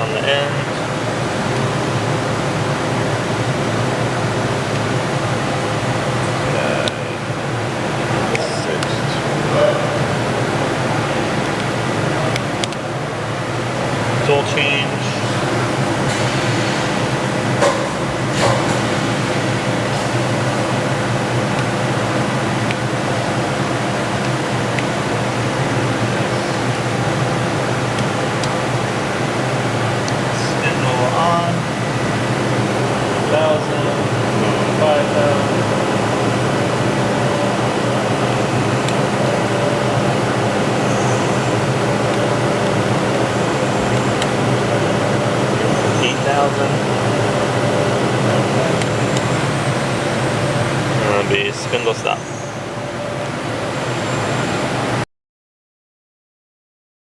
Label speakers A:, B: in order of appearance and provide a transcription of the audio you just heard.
A: on the end. Tool change. Spindle on. 1,000, 5,000. And that'll be spindle stop.